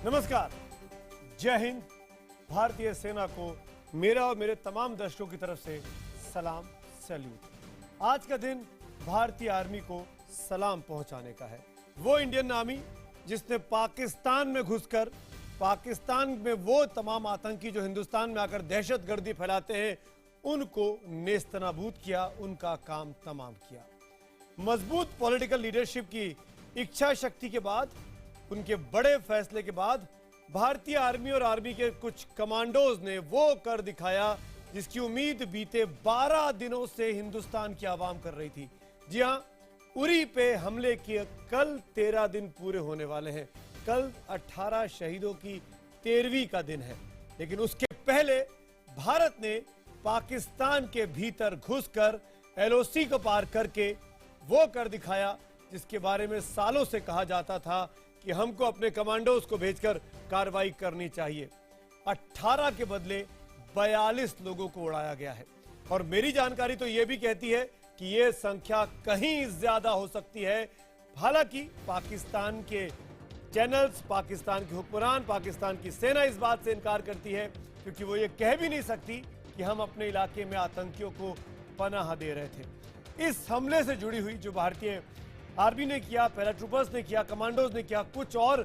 नमस्कार, जय हिंद। भारतीय सेना को मेरा और मेरे तमाम दर्शकों की तरफ से सलाम, सैल्यूट। आज का दिन भारतीय आर्मी को सलाम पहुंचाने का है। वो इंडियन आर्मी जिसने पाकिस्तान में घुसकर पाकिस्तान में वो तमाम आतंकी जो हिंदुस्तान में आकर दहशतगर्दी फैलाते हैं उनको नेस्तनाबूद किया, उनका काम तमाम किया। मजबूत पॉलिटिकल लीडरशिप की इच्छा शक्ति के बाद, उनके बड़े फैसले के बाद भारतीय आर्मी और आर्मी के कुछ कमांडोज ने वो कर दिखाया जिसकी उम्मीद बीते 12 दिनों से हिंदुस्तान की आवाम कर रही थी। जी हां, उरी पे हमले किए कल 13 दिन पूरे होने वाले हैं। कल 18 शहीदों की 13वीं का दिन है, लेकिन उसके पहले भारत ने पाकिस्तान के भीतर घुसकर एलओसी को पार करके वो कर दिखाया जिसके बारे में सालों से कहा जाता था कि हमको अपने कमांडोज को भेजकर कार्रवाई करनी चाहिए। 18 के बदले 42 लोगों को उड़ाया गया है और मेरी जानकारी तो यह भी कहती है कि यह संख्या कहीं ज्यादा हो सकती है। हालांकि पाकिस्तान के चैनल्स, पाकिस्तान के हुक्मरान, पाकिस्तान की सेना इस बात से इनकार करती है क्योंकि वो ये कह भी नहीं सकती कि हम अपने इलाके में आतंकियों को पनाह दे रहे थे। इस हमले से जुड़ी हुई जो भारतीय आर्मी ने किया, पैराट्रूपर्स ने किया, कमांडोज ने किया, कुछ और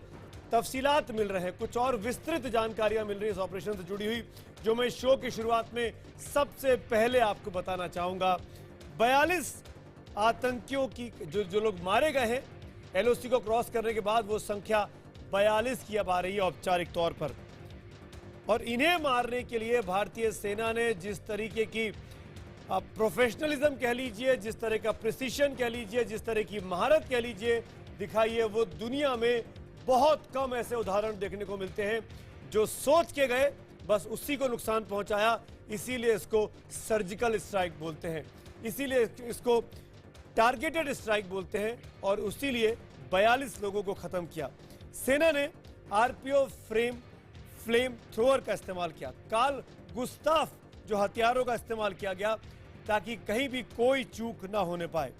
तफसीलात मिल रहे हैं, कुछ और विस्तृत जानकारियां मिल रही है इस ऑपरेशन से जुड़ी हुई, जो मैं शो की शुरुआत में सबसे पहले आपको बताना चाहूंगा। 42 आतंकियों की जो लोग मारे गए हैं एलओसी को क्रॉस करने के बाद, वो संख्या 42 की अब आ रही है औपचारिक तौर पर। और इन्हें मारने के लिए भारतीय सेना ने जिस तरीके की प्रोफेशनलिज्म कह लीजिए, जिस तरह का प्रिसीशन कह लीजिए, जिस तरह की महारत कह लीजिए दिखाई है, वो दुनिया में बहुत कम ऐसे उदाहरण देखने को मिलते हैं। जो सोच के गए बस उसी को नुकसान पहुंचाया, इसीलिए इसको सर्जिकल स्ट्राइक बोलते हैं, इसीलिए इसको टारगेटेड स्ट्राइक बोलते हैं और इसीलिए 42 लोगों को खत्म किया। सेना ने आरपीओ फ्लेम थ्रोअर का इस्तेमाल किया, कार्ल गुस्ताफ जो हथियारों का इस्तेमाल किया गया ताकि कहीं भी कोई चूक ना होने पाए।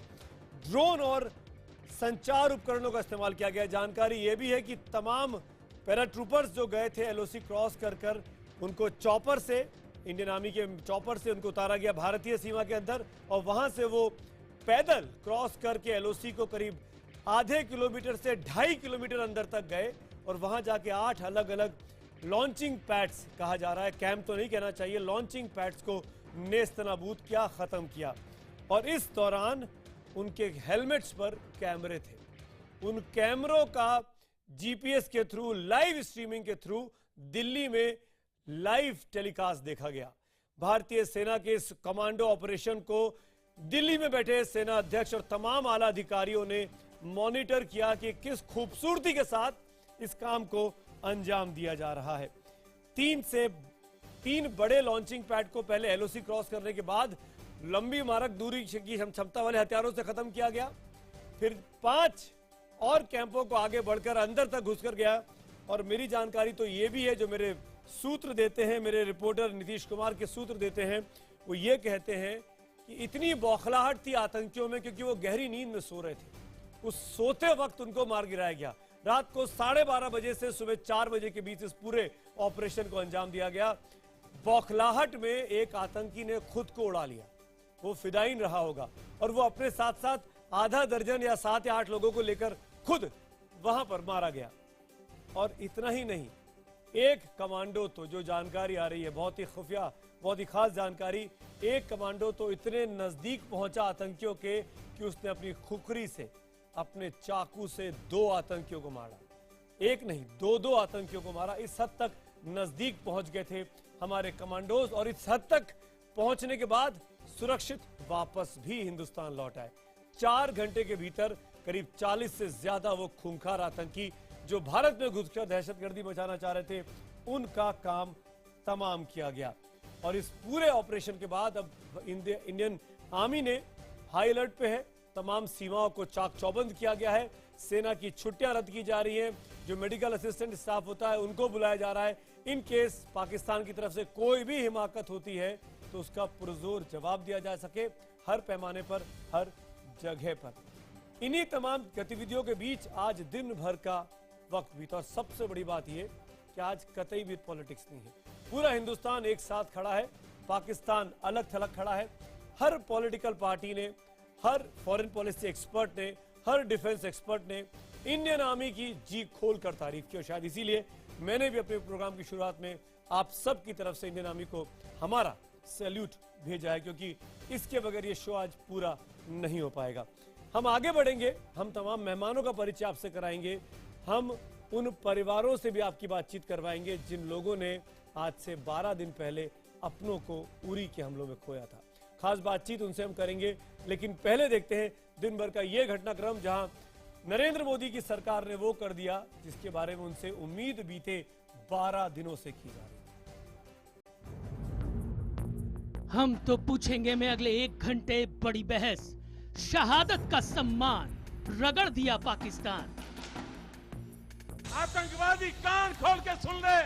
ड्रोन और संचार उपकरणों का इस्तेमाल किया गया। जानकारी यह भी है कि तमाम पैराट्रूपर्स जो गए थे एलओसी क्रॉस कर उनको चॉपर से, इंडियन आर्मी के चॉपर से उनको उतारा गया भारतीय सीमा के अंदर और वहां से वो पैदल क्रॉस करके एलओसी को करीब आधे किलोमीटर से 2.5 किलोमीटर अंदर तक गए और वहां जाके 8 अलग अलग लॉन्चिंग पैड्स, कहा जा रहा है, कैंप तो नहीं कहना चाहिए, लॉन्चिंग पैड्स को नेस्तनाबूद किया, खत्म किया। और इस दौरान उनके हेलमेट्स पर कैमरे थे। उन कैमरों का जीपीएस के थ्रू, लाइव स्ट्रीमिंग के थ्रू दिल्ली में लाइव टेलीकास्ट देखा गया। भारतीय सेना के इस कमांडो ऑपरेशन को दिल्ली में बैठे सेना अध्यक्ष और तमाम आला अधिकारियों ने मॉनिटर किया कि किस खूबसूरती के साथ इस काम को अंजाम दिया जा रहा है। 3 बड़े लॉन्चिंग पैड को पहले एलओसी क्रॉस करने के बाद लंबी मारक दूरी की क्षमता वाले हथियारों से खत्म किया गया। फिर 5 और कैंपों को आगे बढ़कर अंदर तक घुसकर गया। और मेरी जानकारी तो ये भी है, जो मेरे सूत्र देते हैं, मेरे रिपोर्टर नीतीश कुमार के सूत्र देते हैं, वो ये कहते हैं कि इतनी बौखलाहट थी आतंकियों में क्योंकि वो गहरी नींद में सो रहे थे। उस सोते वक्त उनको मार गिराया गया। रात को 12:30 बजे से सुबह 4 बजे के बीच इस पूरे ऑपरेशन को अंजाम दिया गया। बौखलाहट में एक आतंकी ने खुद को उड़ा लिया, वो फिदायीन रहा होगा और वो अपने साथ साथ आधा दर्जन या 7 या 8 लोगों को लेकर खुद वहां पर मारा गया। और इतना ही नहीं, एक कमांडो तो, जो जानकारी आ रही है बहुत ही खुफिया, बहुत ही खास जानकारी, एक कमांडो तो इतने नजदीक पहुंचा आतंकियों के कि उसने अपनी खुखरी से, अपने चाकू से 2 आतंकियों को मारा। एक नहीं, 2 आतंकियों को मारा। इस हद तक नजदीक पहुंच गए थे हमारे कमांडोज और इस हद तक पहुंचने के बाद सुरक्षित वापस भी हिंदुस्तान लौट आए। 4 घंटे के भीतर करीब 40 से ज्यादा वो खूंखार आतंकी जो भारत में घुसकर दहशतगर्दी मचाना चाह रहे थे, उनका काम तमाम किया गया। और इस पूरे ऑपरेशन के बाद अब इंडियन आर्मी ने हाई अलर्ट पे है। तमाम सीमाओं को चाक चौबंद किया गया है। सेना की छुट्टियां रद्द की जा रही हैं। जो मेडिकल असिस्टेंट स्टाफ होता है उनको बुलाया जा रहा है। इन केस पाकिस्तान की तरफ से कोई भी हिमाकत होती है तो उसका पुरजोर जवाब दिया जा सके, हर पैमाने पर, हर जगह पर। इन्हीं तमाम गतिविधियों के बीच आज दिन भर का वक्त बीता। और सबसे बड़ी बात यह कि आज कतई भी पॉलिटिक्स नहीं है, पूरा हिंदुस्तान एक साथ खड़ा है, पाकिस्तान अलग थलग खड़ा है। हर पॉलिटिकल पार्टी ने, हर फॉरेन पॉलिसी एक्सपर्ट ने, हर डिफेंस एक्सपर्ट ने इंडियन आर्मी की जी खोलकर तारीफ की। और शायद इसीलिए मैंने भी अपने प्रोग्राम की शुरुआत में आप सब की तरफ से इंडियन आर्मी को हमारा सैल्यूट भेजा है, क्योंकि इसके बगैर ये शो आज पूरा नहीं हो पाएगा। हम आगे बढ़ेंगे, हम तमाम मेहमानों का परिचय आपसे कराएंगे, हम उन परिवारों से भी आपकी बातचीत करवाएंगे जिन लोगों ने आज से 12 दिन पहले अपनों को उरी के हमलों में खोया था। खास बातचीत उनसे हम करेंगे, लेकिन पहले देखते हैं दिन भर का ये घटनाक्रम जहां नरेंद्र मोदी की सरकार ने वो कर दिया जिसके बारे में उनसे उम्मीद बीते 12 दिनों से की जा रही। हम तो पूछेंगे में अगले 1 घंटे बड़ी बहस, शहादत का सम्मान रगड़ दिया पाकिस्तान। आतंकवादी कान खोल के सुन ले,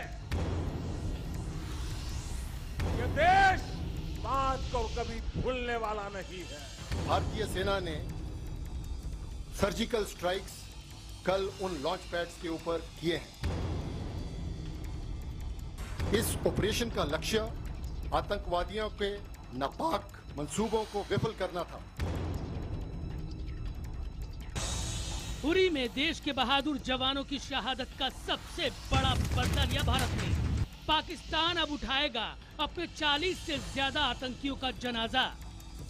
ये देश बात को कभी भूलने वाला नहीं है। भारतीय सेना ने सर्जिकल स्ट्राइक्स कल उन लॉन्च पैड्स के ऊपर किए हैं। इस ऑपरेशन का लक्ष्य आतंकवादियों के नापाक मंसूबों को विफल करना था। उरी में देश के बहादुर जवानों की शहादत का सबसे बड़ा बदला लिया भारत ने। पाकिस्तान अब उठाएगा अपने 40 से ज्यादा आतंकियों का जनाजा।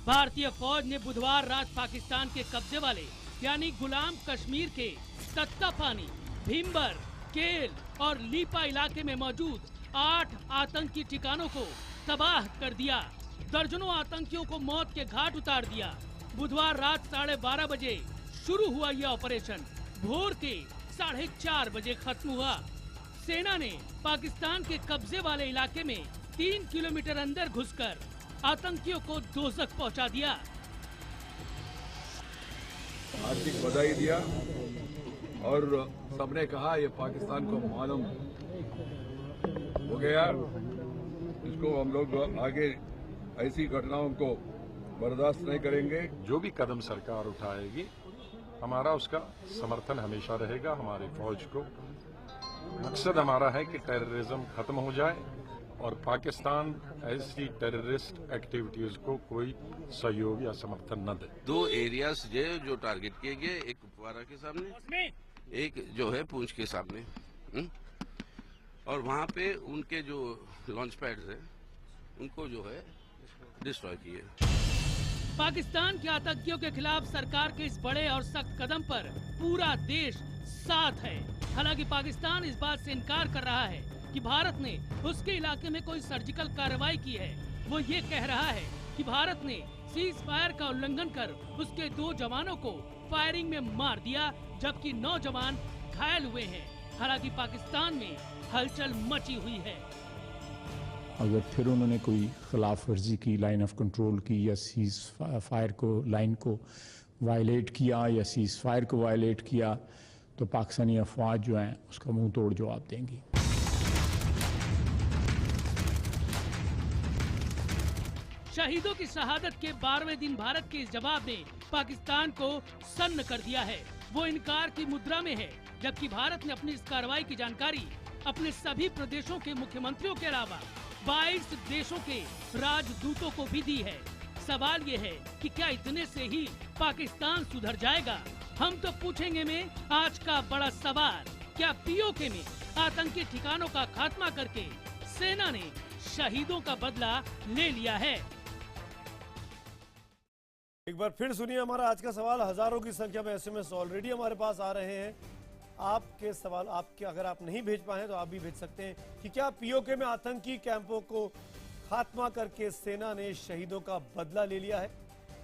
भारतीय फौज ने बुधवार रात पाकिस्तान के कब्जे वाले यानी गुलाम कश्मीर के तत्तापानी, भीमबर, केल और लीपा इलाके में मौजूद 8 आतंकी ठिकानों को तबाह कर दिया। दर्जनों आतंकियों को मौत के घाट उतार दिया। बुधवार रात 12:30 बजे शुरू हुआ यह ऑपरेशन भोर के 4:30 बजे खत्म हुआ। सेना ने पाकिस्तान के कब्जे वाले इलाके में 3 किलोमीटर अंदर घुसकर आतंकियों को दोज़ख पहुंचा दिया। हार्दिक बधाई दिया और सबने कहा ये पाकिस्तान को मालूम हो गया, इसको हम लोग आगे ऐसी घटनाओं को बर्दाश्त नहीं करेंगे। जो भी कदम सरकार उठाएगी हमारा उसका समर्थन हमेशा रहेगा। हमारी फौज को मकसद हमारा है कि टेररिज्म खत्म हो जाए और पाकिस्तान ऐसी टेररिस्ट एक्टिविटीज को कोई सहयोग या समर्थन न दे। 2 एरियाज जो टारगेट किए गए, एक कुपवारा के सामने, एक जो है पूंछ के सामने, और वहाँ पे उनके जो लॉन्च पैड्स हैं उनको जो है डिस्ट्रॉय किए। पाकिस्तान के आतंकियों के खिलाफ सरकार के इस बड़े और सख्त कदम पर पूरा देश साथ है। हालांकि पाकिस्तान इस बात से इनकार कर रहा है कि भारत ने उसके इलाके में कोई सर्जिकल कार्रवाई की है। वो ये कह रहा है कि भारत ने सीज फायर का उल्लंघन कर उसके 2 जवानों को फायरिंग में मार दिया, जबकि 9 जवान घायल हुए हैं। हालांकि पाकिस्तान में हलचल मची हुई है। अगर फिर उन्होंने कोई खिलाफ वर्जी की, लाइन ऑफ कंट्रोल की या सीज फायर को लाइन को वायलेट किया या सीज फायर को वायलेट किया, तो पाकिस्तानी अफवाज जो हैं उसका मुंह तोड़ जवाब देंगी। शहीदों की शहादत के 12वें दिन भारत के इस जवाब ने पाकिस्तान को सन्न कर दिया है। वो इनकार की मुद्रा में है, जबकि भारत ने अपनी इस कार्रवाई की जानकारी अपने सभी प्रदेशों के मुख्यमंत्रियों के अलावा 22 देशों के राजदूतों को भी दी है। सवाल ये है कि क्या इतने से ही पाकिस्तान सुधर जाएगा? हम तो पूछेंगे में आज का बड़ा सवाल, क्या पीओके में आतंकी ठिकानों का खात्मा करके सेना ने शहीदों का बदला ले लिया है? एक बार फिर सुनिए हमारा आज का सवाल। हजारों की संख्या में एसएमएस ऑलरेडी हमारे पास आ रहे हैं। आपके सवाल आपके अगर आप नहीं भेज पाए तो आप भी भेज सकते हैं कि क्या पीओके में आतंकी कैंपों को खात्मा करके सेना ने शहीदों का बदला ले लिया है?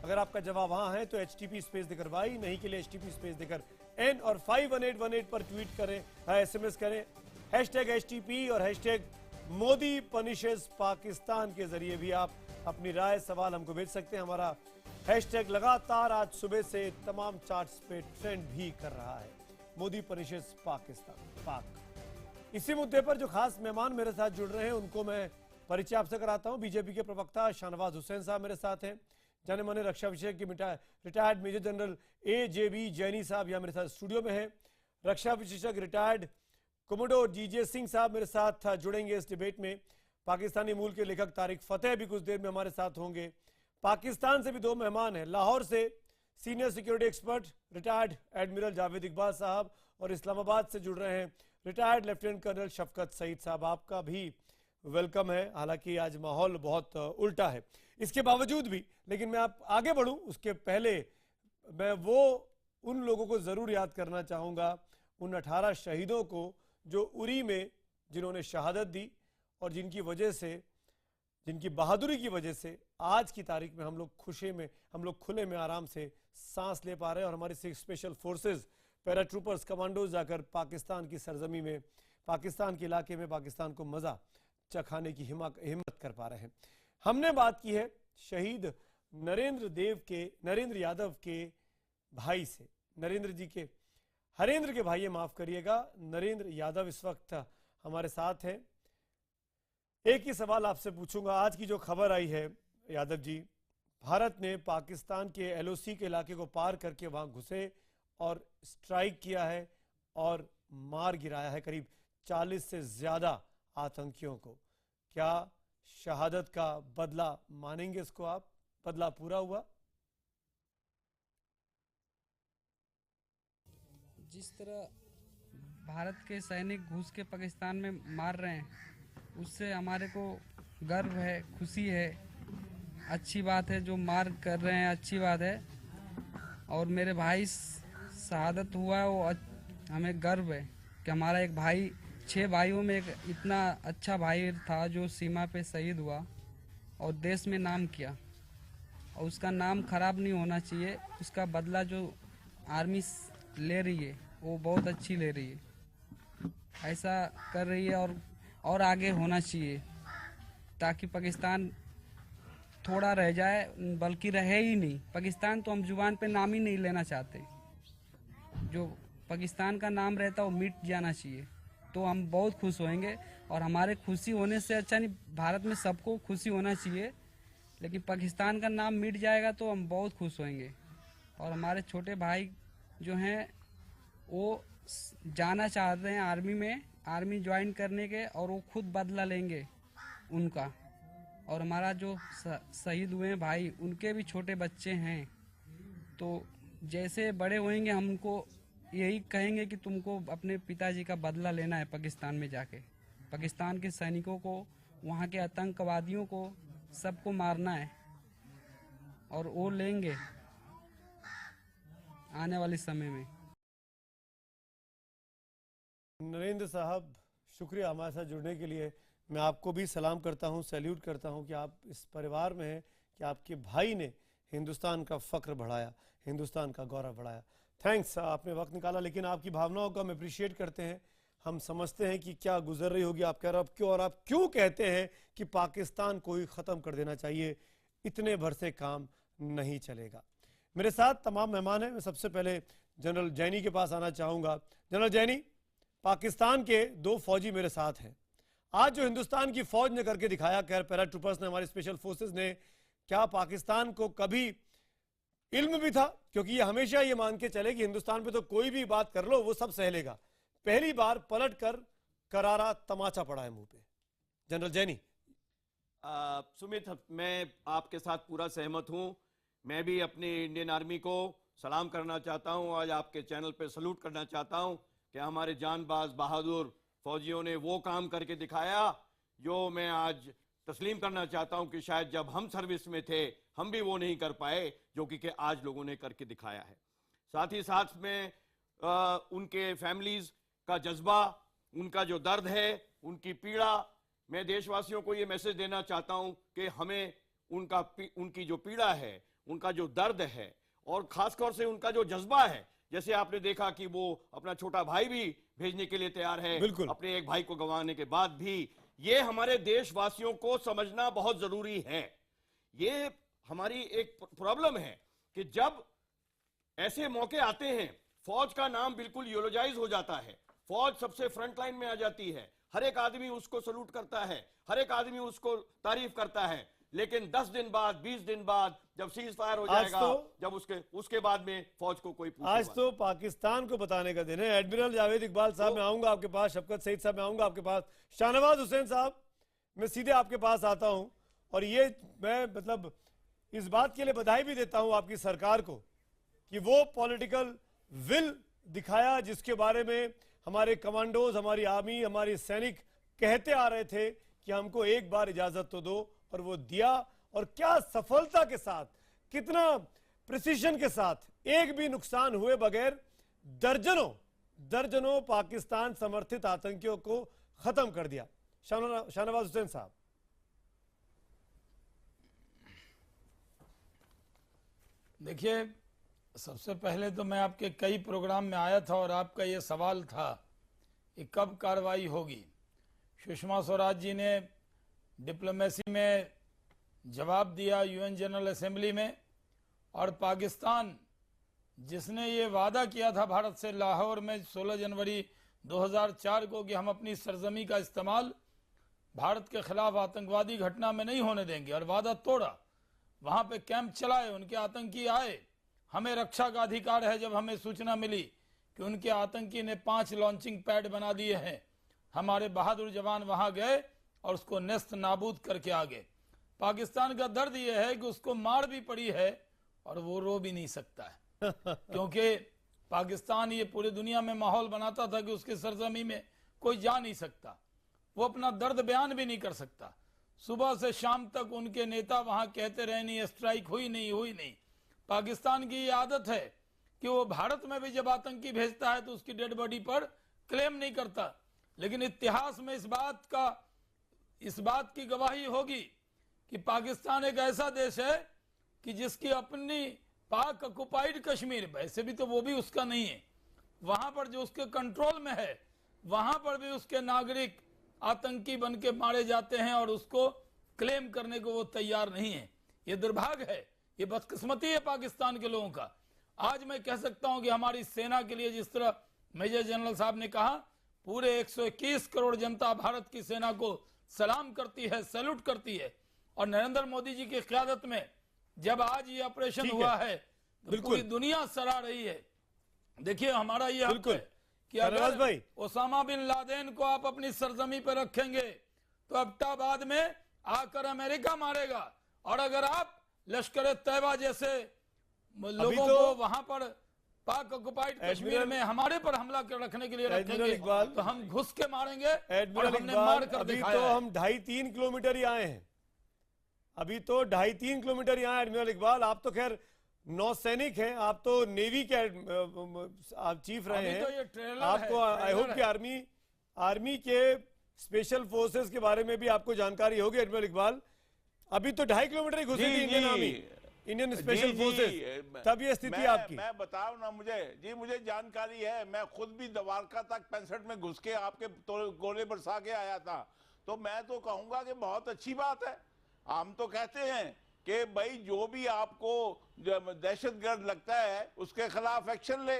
अगर आपका जवाब हाँ है तो HTP स्पेस देकर वाई, नहीं के लिए HTP स्पेस देकर N और 51818 पर ट्वीट करें, SMS करें #HTP और #मोदी पनिशेस पाकिस्तान के जरिए भी आप अपनी राय सवाल हमको भेज सकते हैं। हमारा हैशटैग लगातार आज सुबह से तमाम चार्ट्स पे ट्रेंड भी कर रहा है, मोदी पनिशेस पाकिस्तान पाक। इसी मुद्दे पर जो खास मेहमान मेरे साथ जुड़ रहे हैं उनको मैं परिचय आपसे कराता हूं। बीजेपी के प्रवक्ता शाहनवाज हुसैन साहब मेरे साथ हैं। जाने माने रक्षा विषय के रिटायर्ड मेजर जनरल AJB जैनी साहब यहाँ मेरे साथ स्टूडियो में हैं। रक्षा विशेषज्ञ रिटायर्ड कमोडोर जीजे सिंह साहब मेरे साथ जुड़ेंगे इस डिबेट में। पाकिस्तानी मूल के लेखक तारिक फतेह भी कुछ देर में हमारे साथ होंगे। पाकिस्तान से भी दो मेहमान हैं, लाहौर से senior security expert retired admiral Javed Iqbal साहब और इस्लामाबाद से जुड़ रहे हैं रिटायर्ड लेफ्टिनेंट कर्नल शफकत सईद साहब। आपका भी वेलकम है। हालांकि आज माहौल बहुत उल्टा है, इसके बावजूद भी, लेकिन मैं आप आगे बढ़ूं उसके पहले मैं वो उन लोगों को जरूर याद करना चाहूंगा, उन 18 शहीदों को जो उरी में जिन्होंने शहादत दी और जिनकी वजह से, जिनकी बहादुरी की वजह से आज की तारीख में हम लोग खुले में आराम से सांस ले पा रहे हैं और हमारी स्पेशल फोर्सेस पैराट्रूपर्स कमांडोज जाकर पाकिस्तान की सरजमी में, पाकिस्तान के इलाके में पाकिस्तान को मजा चखाने की हिम्मत कर पा रहे हैं। हमने बात की है शहीद नरेंद्र यादव के भाई से, हरेंद्र के भाई, माफ करिएगा, नरेंद्र यादव इस वक्त हमारे साथ हैं। एक ही सवाल आपसे पूछूंगा, आज की जो खबर आई है यादव जी, भारत ने पाकिस्तान के एलओसी के इलाके को पार करके वहां घुसे और स्ट्राइक किया है और मार गिराया है करीब 40 से ज्यादा आतंकियों को। क्या शहादत का बदला मानेंगे इसको आप? बदला पूरा हुआ? जिस तरह भारत के सैनिक घुस के पाकिस्तान में मार रहे हैं, उससे हमारे को गर्व है, खुशी है, अच्छी बात है। जो मार कर रहे हैं अच्छी बात है और मेरे भाई शहादत हुआ है, वो हमें गर्व है कि हमारा एक भाई, 6 भाइयों में एक इतना अच्छा भाई था जो सीमा पे शहीद हुआ और देश में नाम किया, और उसका नाम खराब नहीं होना चाहिए। उसका बदला जो आर्मी ले रही है वो बहुत अच्छी ले रही है, ऐसा कर रही है और आगे होना चाहिए ताकि पाकिस्तान थोड़ा रह जाए, बल्कि रहे ही नहीं। पाकिस्तान तो हम जुबान पे नाम ही नहीं लेना चाहते, जो पाकिस्तान का नाम रहता है वो मिट जाना चाहिए, तो हम बहुत खुश होंगे। और हमारे खुशी होने से अच्छा नहीं, भारत में सबको खुशी होना चाहिए, लेकिन पाकिस्तान का नाम मिट जाएगा तो हम बहुत खुश होंगे। और हमारे छोटे भाई जो हैं वो जाना चाह रहे हैं आर्मी में, आर्मी ज्वाइन करने के, और वो खुद बदला लेंगे उनका। और हमारा जो शहीद हुए हैं भाई, उनके भी छोटे बच्चे हैं, तो जैसे बड़े होंगे हम उनको यही कहेंगे कि तुमको अपने पिताजी का बदला लेना है पाकिस्तान में जाके। पाकिस्तान के सैनिकों को, वहाँ के आतंकवादियों को, सबको मारना है और वो लेंगे आने वाले समय में। नरेंद्र साहब, शुक्रिया हमारे साथ जुड़ने के लिए। मैं आपको भी सलाम करता हूं, सैल्यूट करता हूं कि आप इस परिवार में हैं, कि आपके भाई ने हिंदुस्तान का फख्र बढ़ाया, हिंदुस्तान का गौरव बढ़ाया। थैंक्स, आपने वक्त निकाला, लेकिन आपकी भावनाओं को हम अप्रिशिएट करते हैं। हम समझते हैं कि क्या गुजर रही होगी आपके, और आप क्यों कहते हैं कि पाकिस्तान को ही ख़त्म कर देना चाहिए, इतने भर से काम नहीं चलेगा। मेरे साथ तमाम मेहमान हैं। मैं सबसे पहले जनरल जैनी के पास आना चाहूँगा। जनरल जैनी, पाकिस्तान के 2 फौजी मेरे साथ हैं। आज जो हिंदुस्तान की फौज ने करके दिखाया, खैर पैराट्रूपर्स ने, हमारी स्पेशल फोर्सेस ने, क्या पाकिस्तान को कभी इल्म भी था? क्योंकि ये हमेशा ये मान के चले कि हिंदुस्तान पे तो कोई भी बात कर लो वो सब सह लेगा। पहली बार पलट कर करारा तमाचा पड़ा है मुंह पे। जनरल जैनी। सुमित, मैं आपके साथ पूरा सहमत हूं। मैं भी अपनी इंडियन आर्मी को सलाम करना चाहता हूं, आज आपके चैनल पे सलूट करना चाहता हूं कि हमारे जानबाज बहादुर फौजियों ने वो काम करके दिखाया जो मैं आज तस्लीम करना चाहता हूं कि शायद जब हम सर्विस में थे हम भी वो नहीं कर पाए जो कि आज लोगों ने करके दिखाया है। साथ ही साथ में उनके फैमिलीज का जज्बा, उनका जो दर्द है, उनकी पीड़ा, मैं देशवासियों को ये मैसेज देना चाहता हूं कि हमें उनकी जो पीड़ा है, उनका जो दर्द है, और खासतौर से उनका जो जज्बा है, जैसे आपने देखा कि वो अपना छोटा भाई भी भेजने के लिए तैयार है अपने एक भाई को गंवाने के बाद भी, ये हमारे देशवासियों को समझना बहुत जरूरी है। ये हमारी एक प्रॉब्लम है कि जब ऐसे मौके आते हैं फौज का नाम बिल्कुल यूलोजाइज हो जाता है, फौज सबसे फ्रंट लाइन में आ जाती है, हर एक आदमी उसको सलूट करता है, हर एक आदमी उसको तारीफ करता है, लेकिन 10 दिन बाद 20 दिन बाद जब सीज फायर हो आज जाएगा, जब उसके बाद में फौज को कोई आज तो पाकिस्तान को बताने का दिन है। एडमिरल जावेद इकबाल साहब, मैं आऊंगा आपके पास। शफकत सईद साहब, मैं आऊंगा आपके पास। शाहनवाज हुसैन साहब, मैं सीधे आपके पास आता हूं, और ये मैं मतलब इस बात के लिए बधाई भी देता हूं आपकी सरकार को कि वो पॉलिटिकल विल दिखाया जिसके बारे में हमारे कमांडोज, हमारी आर्मी, हमारे सैनिक कहते आ रहे थे कि हमको एक बार इजाजत तो दो, और वो दिया। और क्या सफलता के साथ, कितना प्रिसीजन के साथ, एक भी नुकसान हुए बगैर दर्जनों पाकिस्तान समर्थित आतंकियों को खत्म कर दिया। शाहनवाज हुसैन साहब। देखिए, सबसे पहले तो मैं आपके कई प्रोग्राम में आया था और आपका ये सवाल था कि कब कार्रवाई होगी। सुषमा स्वराज जी ने डिप्लोमेसी में जवाब दिया यूएन जनरल असेंबली में, और पाकिस्तान जिसने ये वादा किया था भारत से लाहौर में 16 जनवरी 2004 को कि हम अपनी सरजमी का इस्तेमाल भारत के खिलाफ आतंकवादी घटना में नहीं होने देंगे, और वादा तोड़ा। वहां पे कैंप चलाए, उनके आतंकी आए, हमें रक्षा का अधिकार है। जब हमें सूचना मिली कि उनके आतंकी ने 5 लॉन्चिंग पैड बना दिए हैं, हमारे बहादुर जवान वहां गए और उसको नेस्त नाबूद करके आ गए। पाकिस्तान का दर्द यह है कि उसको मार भी पड़ी है और वो रो भी नहीं सकता है क्योंकि पाकिस्तान ये पूरी दुनिया में माहौल बनाता था कि उसकी सरजमी में कोई जा नहीं सकता, वो अपना दर्द बयान भी नहीं कर सकता। सुबह से शाम तक उनके नेता वहां कहते रहे नहीं स्ट्राइक हुई नहीं। पाकिस्तान की ये आदत है कि वो भारत में भी जब आतंकी भेजता है तो उसकी डेड बॉडी पर क्लेम नहीं करता, लेकिन इतिहास में इस बात की गवाही होगी कि पाकिस्तान एक ऐसा देश है कि जिसकी अपनी पाक ऑक्युपाइड कश्मीर, वैसे भी तो वो भी उसका नहीं है, वहां पर जो उसके कंट्रोल में है, वहां पर भी उसके नागरिक आतंकी बन के मारे जाते हैं और उसको क्लेम करने को वो तैयार नहीं है। ये दुर्भाग्य है, ये बदकिस्मती है पाकिस्तान के लोगों का। आज मैं कह सकता हूं कि हमारी सेना के लिए, जिस तरह मेजर जनरल साहब ने कहा, पूरे 121 करोड़ जनता भारत की सेना को सलाम करती है, सैल्यूट करती है। और नरेंद्र मोदी जी की क़यादत में जब आज ये ऑपरेशन हुआ है तो पूरी दुनिया सराह रही है। देखिए, हमारा ये हक है कि अगर ओसामा बिन लादेन को आप अपनी सरजमी पर रखेंगे तो एबटाबाद में आकर अमेरिका मारेगा, और अगर आप लश्कर तैयबा जैसे लोगों को वहां पर पाक ऑक्युपाइड कश्मीर में हमारे पर हमला कर रखने के लिए रखेंगे तो हम घुस के मारेंगे। और हमने मार कर दिखाया। तो हम 2.5-3 किलोमीटर ही आए हैं, अभी तो 2.5-3 किलोमीटर ही आए। एडमिरल इकबाल, आप तो खैर नौसैनिक हैं, आप तो नेवी के आप चीफ रहे हैं, तो आपको आई होप कि आर्मी के स्पेशल फोर्सेस के बारे में भी आपको जानकारी होगी। एडमिरल इकबाल, अभी तो 2.5 किलोमीटर ही घुसी थी Indian army, Indian special forces, तब ये स्थिति आपकी। मैं बताऊं ना, मुझे जानकारी है। मैं खुद भी द्वारका तक 65 में घुस के आपके गोले बरसा के आया था। तो मैं तो कहूंगा कि बहुत अच्छी बात है। हम तो कहते हैं कि भाई जो भी आपको दहशतगर्द लगता है उसके खिलाफ एक्शन ले।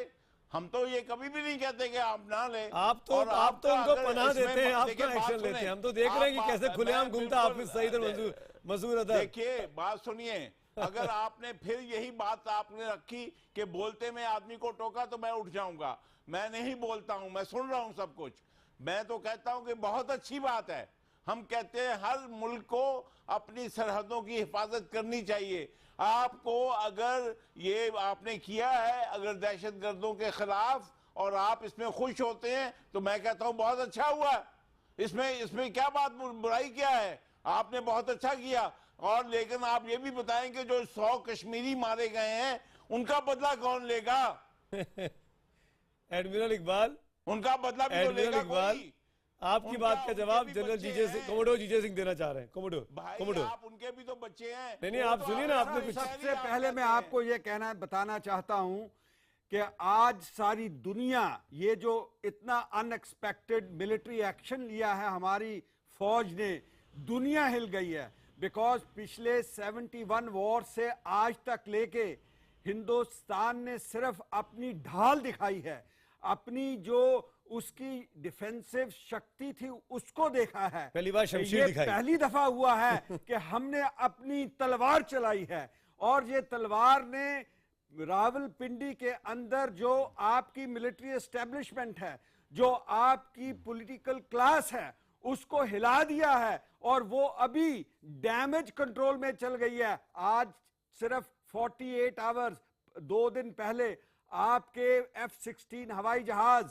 हम तो ये कभी भी नहीं कहते कि आप ना ले। आप तो उनको पनाह देते हैं, आप तो एक्शन लेते हैं। हम तो देख रहे हैं कि कैसे खुलेआम घूमता हाफिज सईद और मसूद अदर। देखिए, बात सुनिए, अगर आपने फिर यही बात आपने रखी कि बोलते में आदमी को टोका तो मैं उठ जाऊंगा। मैं नहीं बोलता हूं, मैं सुन रहा हूं सब कुछ। मैं तो कहता हूं कि बहुत अच्छी बात है। हम कहते हैं हर मुल्क को अपनी सरहदों की हिफाजत करनी चाहिए। आपको अगर ये आपने किया है अगर दहशतगर्दों के खिलाफ और आप इसमें खुश होते हैं तो मैं कहता हूं बहुत अच्छा हुआ। इसमें क्या बात, बुराई क्या है? आपने बहुत अच्छा किया। और लेकिन आप ये भी बताएं कि जो 100 कश्मीरी मारे गए हैं उनका बदला कौन लेगा? एडमिरल इकबाल, उनका बदला भी तो लेगा कोई। आपकी बात का जवाब जनरल कोमोडोर जीजे सिंह देना चाह रहे हैं। कोमोडोर, आप उनके भी तो बच्चे हैं। नहीं, आप सुनिए ना। आपने कुछ सबसे पहले मैं आपको ये बताना चाहता हूं कि आज सारी दुनिया ये जो इतना अनएक्सपेक्टेड मिलिट्री एक्शन लिया है हमारी फौज ने, दुनिया हिल गई है। बिकॉज पिछले 71 वॉर से आज तक लेके हिंदुस्तान ने सिर्फ अपनी ढाल दिखाई है, अपनी जो उसकी डिफेंसिव शक्ति थी उसको देखा है। पहली बार शमशीर ये दिखाई। पहली दफा हुआ है कि हमने अपनी तलवार चलाई है, और ये तलवार ने रावलपिंडी के अंदर जो आपकी मिलिट्री एस्टेब्लिशमेंट है, जो आपकी पॉलिटिकल क्लास है, उसको हिला दिया है, और वो अभी डैमेज कंट्रोल में चल गई है। आज सिर्फ 48 आवर्स, 2 दिन पहले आपके F-16 हवाई जहाज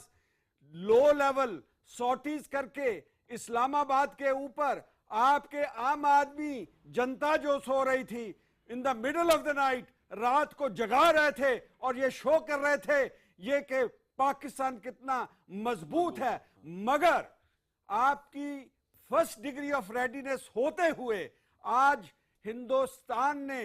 लो लेवल सॉर्टीज करके इस्लामाबाद के ऊपर आपके आम आदमी जनता जो सो रही थी, in the middle of the night रात को जगा रहे थे और ये शो कर रहे थे ये कि पाकिस्तान कितना मजबूत है। मगर आपकी फर्स्ट डिग्री ऑफ रेडीनेस होते हुए आज हिंदुस्तान ने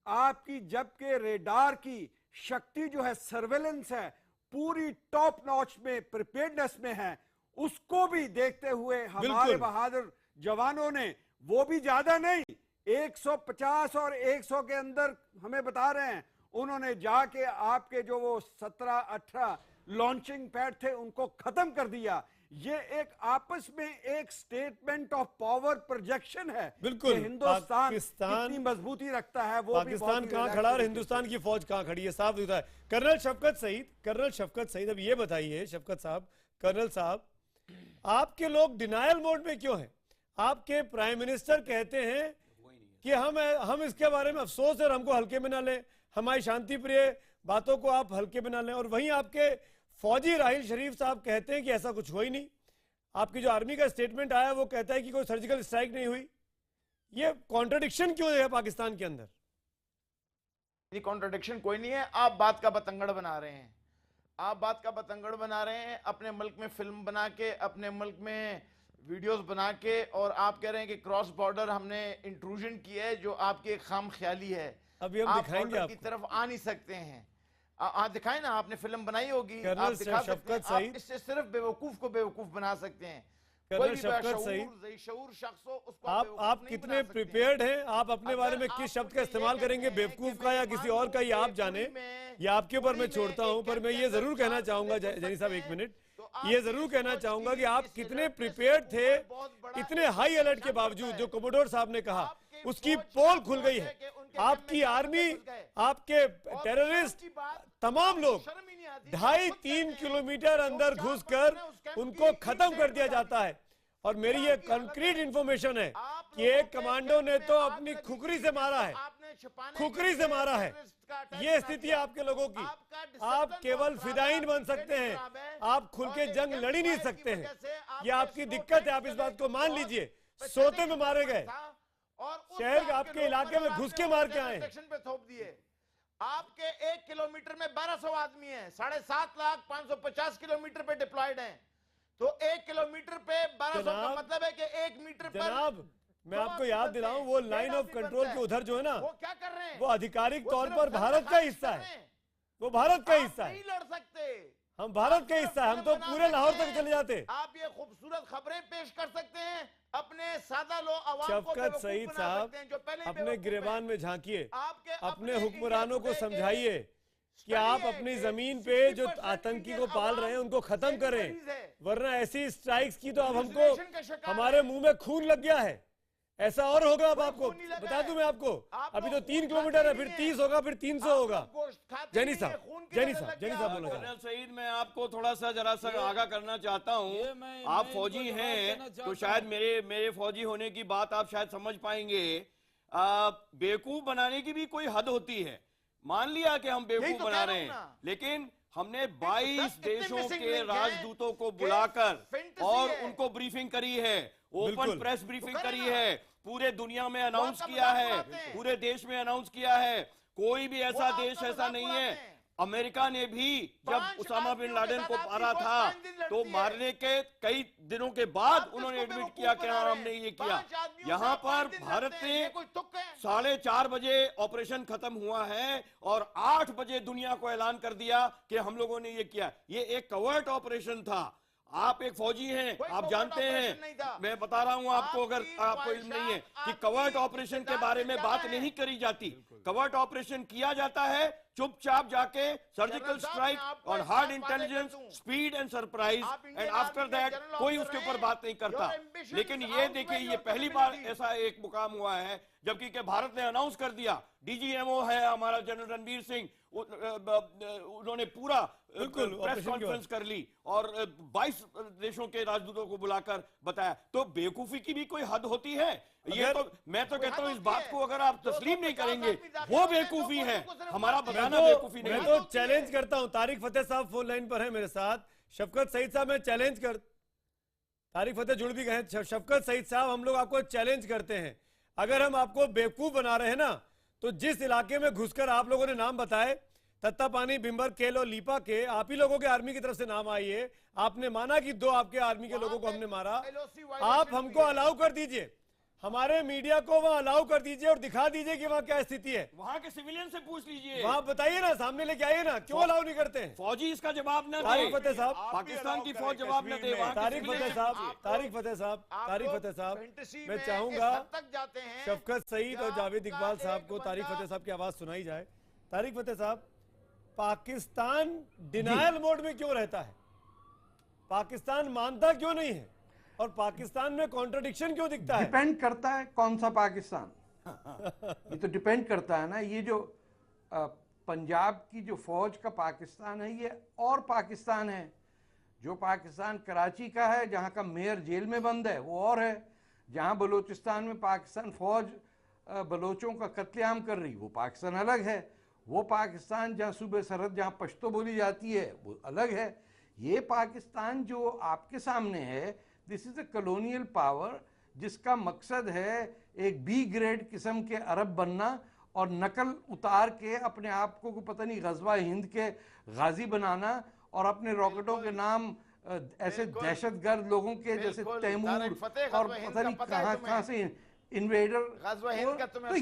आपकी, जबकि रेडार की शक्ति जो है, सर्वेलेंस है, पूरी टॉप नॉच में प्रिपेयर्डनेस में है, उसको भी देखते हुए हमारे बहादुर जवानों ने, वो भी ज्यादा नहीं, 150 और 100 के अंदर हमें बता रहे हैं, उन्होंने जाके आपके जो वो 17-18 लॉन्चिंग पैड थे उनको खत्म कर दिया। ये एक आपस में एक स्टेटमेंट ऑफ पावर प्रोजेक्शन है। बिल्कुल, हिंदुस्तान कितनी मजबूती रखता है, वो पाकिस्तान कहां खड़ा और हिंदुस्तान की फौज कहां खड़ी है, साफ दिखता है। कर्नल शफकत सईद, अब ये बताइए शफकत साहब, कर्नल साहब, आपके लोग डिनायल मोड में क्यों हैं? आपके प्राइम मिनिस्टर कहते हैं कि हम इसके बारे में अफसोस है और हमको हल्के में ना लें, हमारी शांति प्रिय बातों को आप हल्के में ना लें, और वहीं आपके फौजी राहिल शरीफ साहब कहते हैं कि ऐसा कुछ हो ही नहीं। आपकी जो आर्मी का स्टेटमेंट आया वो कहता है कि कोई सर्जिकल स्ट्राइक नहीं हुई। ये कॉन्ट्रडिक्शन क्यों है पाकिस्तान के अंदर? ये कॉन्ट्रडिक्शन कोई नहीं है, आप बात का बतंगड़ बना रहे हैं। आप बात का बतंगड़ बना रहे हैं, अपने मुल्क में फिल्म बना के, अपने मुल्क में वीडियोस बना के, और आप कह रहे हैं कि क्रॉस बॉर्डर हमने इंट्रूजन किया है, जो आपकी एक खाम ख्याली है। अभी हम आप दिखाएंगे बॉर्डर की तरफ आ नहीं सकते हैं। आप दिखाएं ना, आपने फिल्म बनाई होगी, आप कर्नल दिखा सकते हैं। शफकत आप सईद, इससे सिर्फ बेवकूफ को बेवकूफ बना सकते हैं। कोई कर्नल भी शफकत सईद, शऊर शख्स हो उसको आप कितने प्रिपेयर्ड हैं? आप अपने बारे में किस शब्द का इस्तेमाल करेंगे, बेवकूफ का या किसी और का, ये आप जाने, ये आपके ऊपर मैं छोड़ता हूं। पर मैं ये जरूर कहना चाहूंगा जैनी साहब, एक मिनट, ये जरूर कहना चाहूंगा कि आप कितने प्रिपेयर्ड थे, इतने हाई अलर्ट के बावजूद। जो कमोडोर साहब ने कहा उसकी पोल खुल गई है। आपकी आर्मी, आपके टेररिस्ट, तमाम लोग 2.5-3 किलोमीटर अंदर घुसकर उनको खत्म कर दिया जाता है। और मेरी ये कंक्रीट इंफॉर्मेशन है कि एक कमांडो ने तो अपनी खुकरी से मारा है, खुकरी से मारा है। ये स्थिति है आपके लोगों की। आप केवल फिदाइन बन सकते हैं, आप खुल के जंग लड़ ही नहीं सकते हैं। ये आपकी दिक्कत है, आप इस बात को मान लीजिए। सोते में मारे गए, शहर आपके इलाके में घुस के मार के आए। आपके 1 किलोमीटर में 1200 आदमी हैं, 7,50,550 किलोमीटर पे डिप्लॉयड हैं। तो 1 किलोमीटर पे 1200 का मतलब है कि 1 मीटर पर। जनाब, मैं आपको याद दिलाऊं, वो लाइन ऑफ कंट्रोल के उधर जो है ना, वो क्या कर रहे हैं? वो आधिकारिक तौर पर भारत का हिस्सा है, वो भारत का हिस्सा है। नहीं लड़ सकते, हम भारत का हिस्सा है, हम तो पूरे लाहौर तक चले जाते। आप ये खूबसूरत खबरें पेश कर सकते हैं, अपने सादा लो आवाम को शफकत सईद साहब, अपने गिरेबान में झांकिए, अपने हुक्मरानों को समझाइए कि आप अपनी जमीन पे जो आतंकी को पाल रहे हैं उनको खत्म करें, वरना ऐसी स्ट्राइक्स की तो अब हमको, हमारे मुंह में खून लग गया है। ऐसा और होगा। अब आपको बता दूं मैं आपको, अभी तो 3 किलोमीटर है, फिर 30 होगा, फिर 300 होगा। जैनी साहब बोलो। कर्नल सईद, मैं आपको थोड़ा सा जरा सा आगाह करना चाहता हूँ। आप फौजी हैं तो शायद मेरे फौजी होने की बात आप शायद समझ पाएंगे। बेवकूफ बनाने की भी कोई हद होती है। मान लिया कि हम बेवकूफ बना रहे हैं, लेकिन हमने 22 देशों के राजदूतों को बुलाकर और उनको ब्रीफिंग करी है, ओपन प्रेस ब्रीफिंग करी है, पूरे दुनिया में अनाउंस किया है, पूरे देश में अनाउंस किया है। कोई भी ऐसा देश ऐसा नहीं है। अमेरिका ने भी जब उसामा बिन लादेन को मारा था तो मारने के कई दिनों के बाद उन्होंने एडमिट किया कि हाँ हमने ये किया। यहाँ पर भारत ने 4:30 बजे ऑपरेशन खत्म हुआ है और 8 बजे दुनिया को ऐलान कर दिया कि हम लोगों ने ये किया। ये एक कवर्ट ऑपरेशन था। आप एक फौजी हैं, आप जानते हैं, मैं बता रहा हूं आपको, अगर आपको इल्म नहीं है कि कवर्ट ऑपरेशन के बारे में बात नहीं करी जाती। कवर्ट ऑपरेशन किया जाता है चुपचाप जाके सर्जिकल जनरल साहब, स्ट्राइक मैं आपको और एक हार्ड बात मानने इंटेलिजेंस, देता हूं। स्पीड एंड सरप्राइज आप एंड इंडियन आफ्टर आर्मी के दैट जनरल कोई ऑफिसर उसके ऊपर हैं। बात नहीं करता। Your ambitions लेकिन ये outweigh देखिए, ये your पहली बार capability। ऐसा एक मुकाम हुआ है जबकि कि भारत ने अनाउंस कर दिया, डीजीएमओ है हमारा जनरल रणबीर सिंह, उन्होंने पूरा बिल्कुल, प्रेस ऑपरेशन कॉन्फ्रेंस कर ली और 22 देशों के राजदूतों को बुलाकर बताया। तो बेवकूफी की भी कोई हद होती है? ये तो मैं तो कहता हूं इस बात को अगर आप तस्लीम नहीं करेंगे वो बेवकूफी है, हमारा बताना बेवकूफी नहीं मैं है। तो चैलेंज करता हूं, तारिक फतेह साहब फोन लाइन पर है मेरे साथ। शफकत सईद साहब, मैं चैलेंज कर, तारिक फतेह जुड़ भी गए। शफकत सईद साहब, हम लोग आपको चैलेंज करते हैं, अगर हम आपको बेवकूफ बना रहे हैं ना, तो जिस इलाके में घुसकर आप लोगों ने नाम बताए, तत्तापानी, बिम्बर, केल और लीपा के, आप ही लोगों के आर्मी की तरफ से नाम आई है, आपने माना कि 2 आपके आर्मी के लोगों को हमने मारा, आप हमको अलाउ कर दीजिए, हमारे मीडिया को वहां अलाउ कर दीजिए और दिखा दीजिए कि वहां क्या स्थिति है। वहां के सिविलियन से पूछ लीजिए, वहां बताइए ना, सामने लेके आइए ना, क्यों अलाउ नहीं करते हैं? फौजी इसका जवाब न दे, तारिक फतेह साहब, पाकिस्तान की फौज जवाब न दे। तारिक फतेह साहब, तारिक फतेह साहब, तारिक फतेह साहब, मैं चाहूंगा शफकत सईद और जावेद इकबाल साहब को तारिक फतेह साहब की आवाज सुनाई जाए। तारिक फतेह साहब, पाकिस्तान डिनायल मोड में क्यों रहता है? पाकिस्तान मानता क्यों नहीं है? और पाकिस्तान में कॉन्ट्रडिक्शन क्यों दिखता है? डिपेंड करता है कौन सा पाकिस्तान। ये तो डिपेंड करता है ना। ये जो पंजाब की जो फौज का पाकिस्तान है, ये और पाकिस्तान है। जो पाकिस्तान कराची का है, जहाँ का मेयर जेल में बंद है, वो और है। जहाँ बलूचिस्तान में पाकिस्तान फौज बलोचों का कत्लेआम कर रही, वो पाकिस्तान अलग है। वो पाकिस्तान जहाँ सूबे सरहद जहाँ पश्तो बोली जाती है, वो अलग है। ये पाकिस्तान जो आपके सामने है, this is a colonial power जिसका मकसद है एक बी ग्रेड किस्म के अरब बनना और नकल उतार के अपने आप को पता नहीं गजवा हिंद के गाजी बनाना और अपने रॉकेटों के नाम ऐसे दहशतगर्द लोगों के जैसे तैमूर और पता नहीं कहाँ से इन्वेडर। तो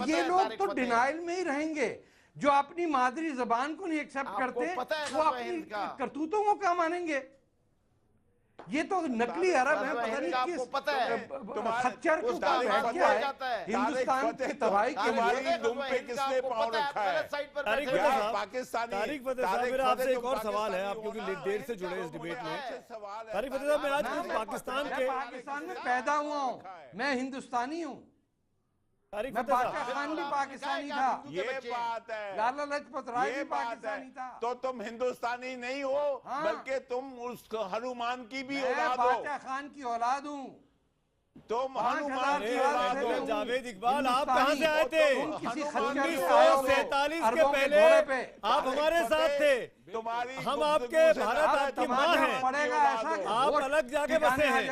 ये लोग तो डिनाइल में ही रहेंगे। जो अपनी मादरी जबान को नहीं एक्सेप्ट करते, वो अपनी करतूतों को क्या मानेंगे? ये तो नकली अरब है, पता नहीं किस खच्चर को बैठ गया है हिंदुस्तान की तबाही के लिए। दुम पे किसने पाँव रखा है? तारिक फतेह साहब, मेरा आपसे एक और सवाल है, आप क्योंकि देर से जुड़े इस डिबेट में। तारिक फतेह साहब, मैं आज पाकिस्तान में पैदा हुआ हूँ, मैं हिंदुस्तानी हूँ। मैं बादशाह खान भी पाकिस्तानी था, ये बात है, लाला लाजपत राय भी पाकिस्तानी था। तो तुम हिंदुस्तानी नहीं हो, बल्कि तुम उस हनुमान की भी औलाद हो। बादशाह खान की औलाद हूँ। तुम हनुमान की औलाद हो। जावेद इकबाल, आप कहां से आए थे? 1947 के पहले आप हमारे साथ थे। हम आपके भारत की माँ हैं, आप अलग जाके बसे हैं।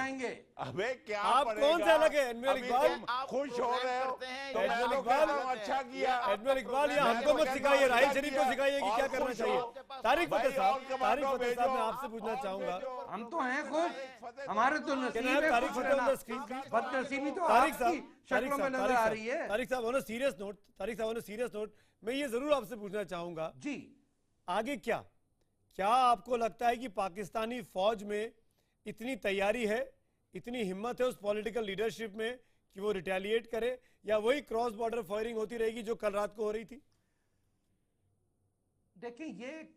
अबे क्या आप कौन से अलग है? एडमिरल इकबाल, खुश हो रहे हो? एडमिरल इकबाल, अच्छा किया। एडमिरल इकबाल, ये हमको मत सिखाइए, राहिल शरीफ को सिखाइए कि क्या करना चाहिए। तारिक फतेह साहब, मैं आपसे पूछना चाहूंगा, हम तो हैं खुश, हमारे तो नसीब है। तारिक फतेह, बदनसीबी तो तारिक आपकी शक्लों में नजर आ रही है। तारिक साहब, on a serious note, Tariq साहब, ऑन अ सीरियस नोट, मैं ये जरूर आपसे पूछना चाहूंगा जी, आगे क्या आपको लगता है कि पाकिस्तानी फौज में इतनी तैयारी है, इतनी हिम्मत है उस पॉलिटिकल लीडरशिप में कि वो रिटेलिएट करे, या वही क्रॉस बॉर्डर फायरिंग होती रहेगी जो कल रात को हो रही थी? देखिए, ये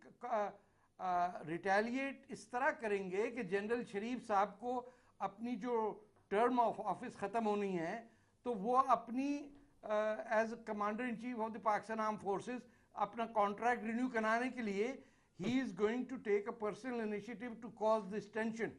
रिटेलिएट इस तरह करेंगे कि जनरल शरीफ साहब को अपनी जो टर्म ऑफ ऑफिस ख़त्म होनी है, तो वो अपनी as commander in chief of the Pakistan arm forces अपना कॉन्ट्रैक्ट रिन्यू कराने के लिए he is going to take a personal initiative to cause this tension.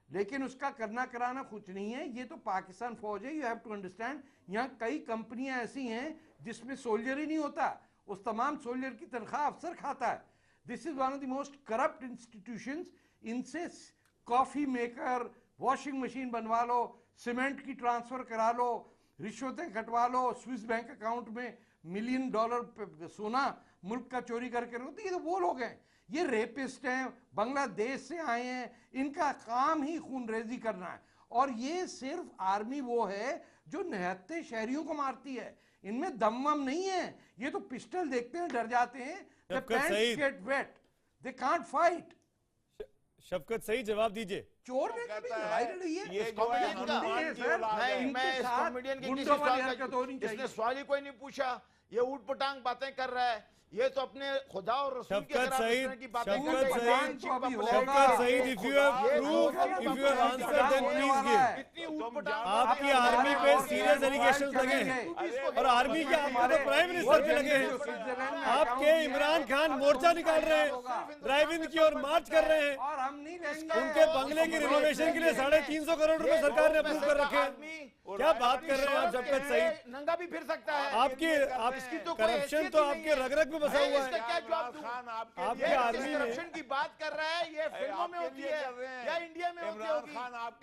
लेकिन उसका करना कराना कुछ नहीं है, ये तो पाकिस्तान फौज है। यू हैव टू अंडरस्टैंड, यहाँ कई कंपनियां ऐसी हैं जिसमें सोल्जर ही नहीं होता, उस तमाम सोल्जर की तनख्वाह अफसर खाता है। This is one of the most corrupt institutions. इनसे कॉफी मेकर, वॉशिंग मशीन बनवा लो, सीमेंट की ट्रांसफर करा लो, रिश्वतें कटवा लो, स्विस बैंक अकाउंट में $1 मिलियन सोना मुल्क का चोरी करके रखो। तो ये तो वो लोग हैं, ये रेपिस्ट हैं, बांग्लादेश से आए हैं, इनका काम ही खूनरेजी करना है। और ये सिर्फ आर्मी वो है जो निहत्ते शहरियों को मारती है, इनमें दम वम नहीं है। ये तो पिस्टल देखते हैं डर जाते हैं, the pants get wet, they can't fight। शफकत सही जवाब दीजिए। चोर ने कभी लड़ाई लड़ी है? ये इसने सवाल ही कोई नहीं पूछा, ये ऊट पटांग बातें कर रहा है। ये तो अपने खुदा और रसूल की शफकत अगर आप इस सईद, तरह की बातें शफकत कर रहे हैं, सईद, चीख का बुलाएगा। शफकत Saeed, if you have proof, if you have answered, then please give. इतनी ऊट-पटांग आपकी आर्मी पे सीरियस एलिगेशन लगे हैं और आर्मी के आपके तो प्राइम मिनिस्टर पे लगे हैं। आपके इमरान खान मोर्चा निकाल रहे हैं, ड्राइव इन की ओर मार्च कर रहे हैं, और हम नहीं लेंगे। उनके बंगले की रिनोवेशन के लिए 350 करोड़ रुपए सरकार ने अप्रूव कर रखे हैं। क्या बात कर रहे हैं आप शफकत सईद? नंगा भी फिर सकता है। आपकी करप्शन तो आपके रग-रग में बसा हुआ है। क्या जवाब दूं? आपके आर्मी में करप्शन की बात कर रहा है, ये फिल्मों में होती है या इंडिया में होती होगी?